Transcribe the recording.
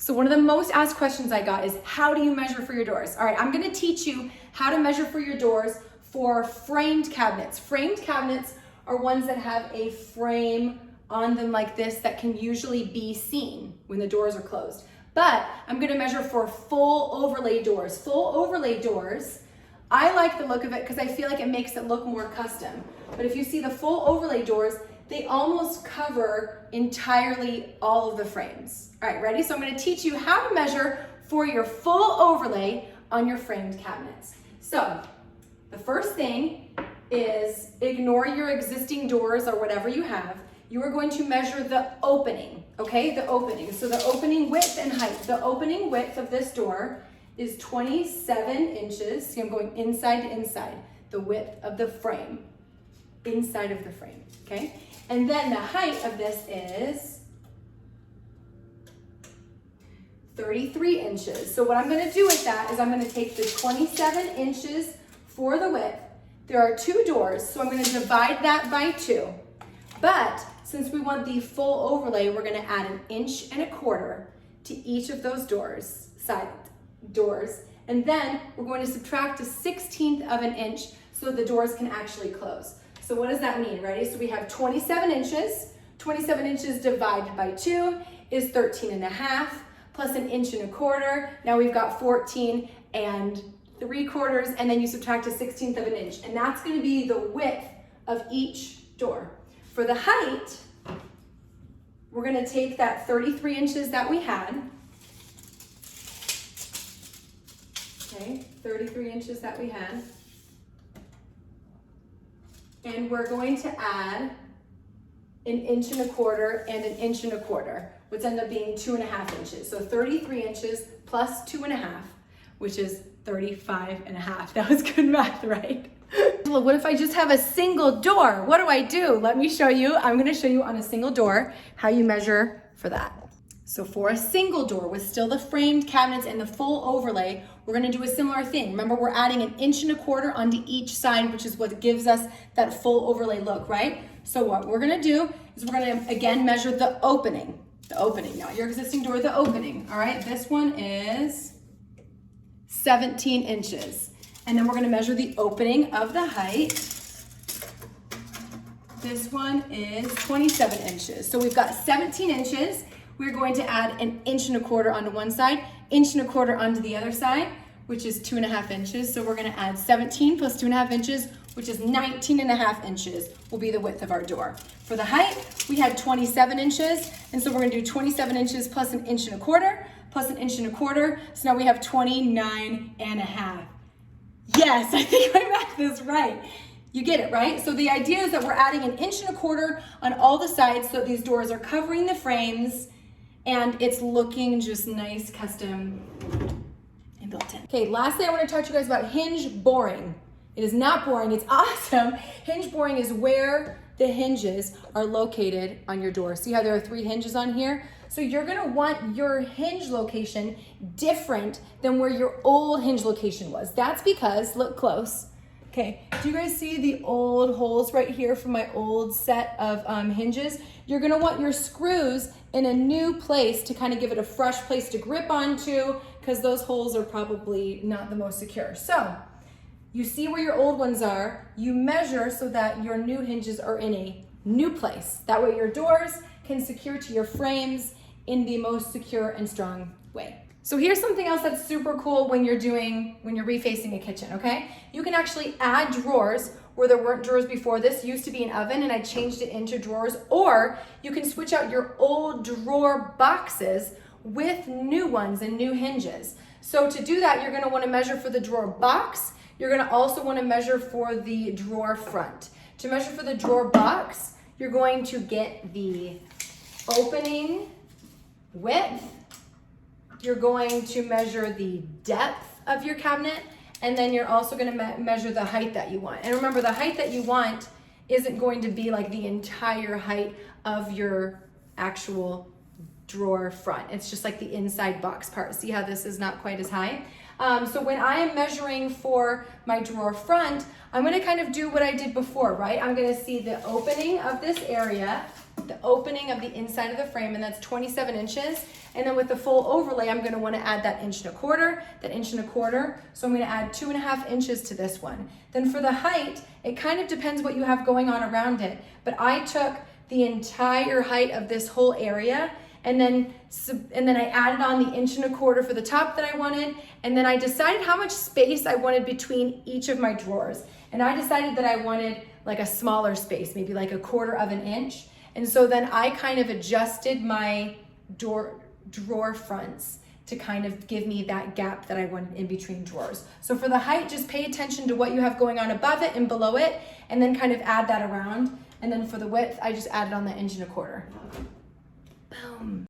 So one of the most asked questions I got is, how do you measure for your doors? All right, I'm gonna teach you how to measure for your doors for framed cabinets. Framed cabinets are ones that have a frame on them like this that can usually be seen when the doors are closed. But I'm gonna measure for full overlay doors. Full overlay doors, I like the look of it because I feel like it makes it look more custom. But if you see the full overlay doors, they almost cover entirely all of the frames. All right, ready? So I'm gonna teach you how to measure for your full overlay on your framed cabinets. So the first thing is ignore your existing doors or whatever you have. You are going to measure the opening, okay? The opening. So the opening width and height. The opening width of this door is 27 inches. See, I'm going inside to inside. The width of the frame, inside of the frame, okay? And then the height of this is 33 inches. So what I'm gonna do with that is I'm gonna take the 27 inches for the width. There are two doors, so I'm gonna divide that by 2. But since we want the full overlay, we're gonna add 1.25 inches to each of those doors, side doors. And then we're going to subtract 1/16 of an inch so the doors can actually close. So what does that mean? Ready? So we have 27 inches. 27 inches divided by 2 is 13.5 plus 1.25 inches. Now we've got 14 3/4, and then you subtract 1/16 of an inch. And that's gonna be the width of each door. For the height, we're gonna take that 33 inches that we had. Okay, 33 inches that we had. And we're going to add 1.25 inches and 1.25 inches, which end up being 2.5 inches. So 33 inches plus 2.5, which is 35.5. That was good math, right? Well, what if I just have a single door? What do? Let me show you. I'm gonna show you on a single door how you measure for that. So for a single door with still the framed cabinets and the full overlay, we're gonna do a similar thing. Remember, we're adding 1.25 inches onto each side, which is what gives us that full overlay look, right? So what we're gonna do is we're gonna, again, measure the opening. The opening, not your existing door, the opening, all right? This one is 17 inches. And then we're gonna measure the opening of the height. This one is 27 inches. So we've got 17 inches. We're going to add 1.25 inches onto one side, 1.25 inches onto the other side, which is 2.5 inches. So we're gonna add 17 plus 2.5 inches, which is 19.5 inches will be the width of our door. For the height, we had 27 inches, and so we're gonna do 27 inches plus 1.25 inches plus 1.25 inches. So now we have 29.5. Yes, I think my math is right. You get it, right? So the idea is that we're adding 1.25 inches on all the sides so these doors are covering the frames and it's looking just nice, custom, and built in. Okay, lastly, I want to talk to you guys about hinge boring. It is not boring, it's awesome. Hinge boring is where the hinges are located on your door. See how there are 3 hinges on here? So you're gonna want your hinge location different than where your old hinge location was. That's because, look close. Okay, do you guys see the old holes right here from my old set of hinges? You're gonna want your screws in a new place to kind of give it a fresh place to grip onto, because those holes are probably not the most secure. So, you see where your old ones are, you measure so that your new hinges are in a new place. That way your doors can secure to your frames in the most secure and strong way. So here's something else that's super cool when you're refacing a kitchen, okay? You can actually add drawers where there weren't drawers before. This used to be an oven and I changed it into drawers, or you can switch out your old drawer boxes with new ones and new hinges. So to do that, you're gonna wanna measure for the drawer box. You're gonna also wanna measure for the drawer front. To measure for the drawer box, you're going to get the opening width, you're going to measure the depth of your cabinet, and then you're also gonna measure the height that you want. And remember, the height that you want isn't going to be like the entire height of your actual drawer front. It's just like the inside box part. See how this is not quite as high? So when I am measuring for my drawer front, I'm gonna kind of do what I did before, right? I'm gonna see the opening of this area, the opening of the inside of the frame, and that's 27 inches. And then with the full overlay, I'm gonna wanna add that 1.25 inches, that 1.25 inches. So I'm gonna add 2.5 inches to this one. Then for the height, it kind of depends what you have going on around it. But I took the entire height of this whole area, and then I added on the 1.25 inches for the top that I wanted, and then I decided how much space I wanted between each of my drawers. And I decided that I wanted like a smaller space, maybe like 1/4 inch. And so then I kind of adjusted my drawer fronts to kind of give me that gap that I wanted in between drawers. So for the height, just pay attention to what you have going on above it and below it, and then kind of add that around. And then for the width, I just added on the 1.25 inches. Boom.